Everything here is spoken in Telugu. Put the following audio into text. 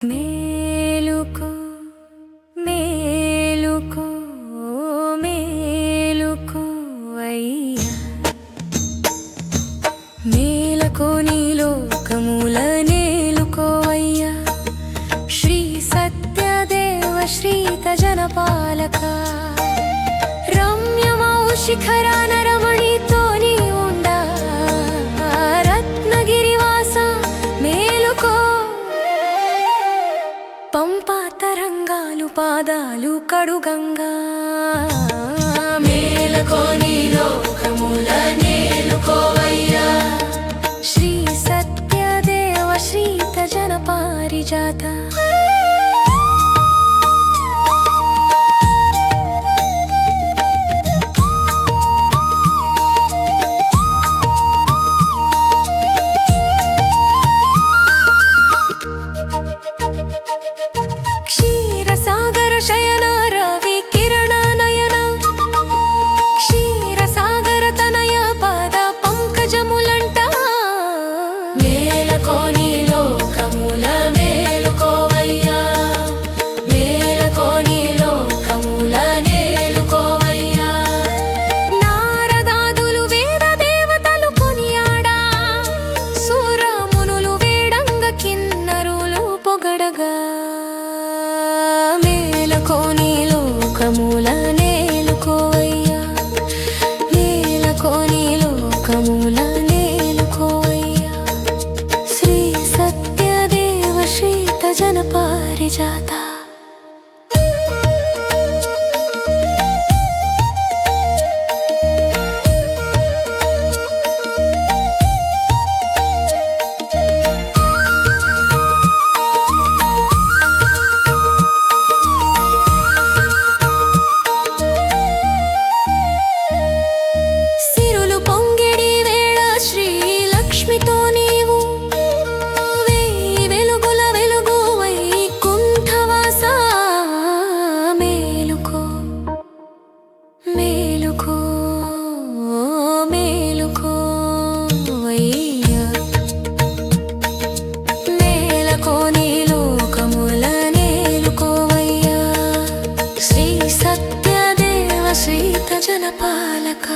మేలుకో మేలుకో మేలుకో అయ్యా మేలుకో నీ లోకముల నేలుకోవయ్యా శ్రీ సత్యదేవ శ్రీత జనపాలక రమ్యమౌ శిఖరాన రమణితో నీ ఉండా రత్నగిరివాస మేలుకో పంపా తరంగాలు పాదాలు కడుగంగా మేలుకో నీ లోకముల నేలుకోవయ్యా శ్రీ సత్యదేవ శ్రీత జన పారిజాత శయన రవి కిరణ నయన క్షీరసాగర తనయ పద పంకజములంట మేలుకో నీ లోకముల మేలుకోవయ్యా మేలుకో నీ లోకముల నేలుకోవయ్యా నారదాదులు వేద దేవతలు కొనియాడా సూరమునులు వేడంగ కిన్నరులు పొగడగా మేలుకో నీ లోకముల నేలుకోవయ్యా మేలుకో నీ లోకముల నేలుకోవయ్యా శ్రీ సత్యదేవ శ్రీత జన పారిజాత మేలుకో మేలుకో అయ్యా మేలుకో నీ లోకముల నేలుకోవయ్యా శ్రీ సత్యదేవ శ్రీత జనపాలక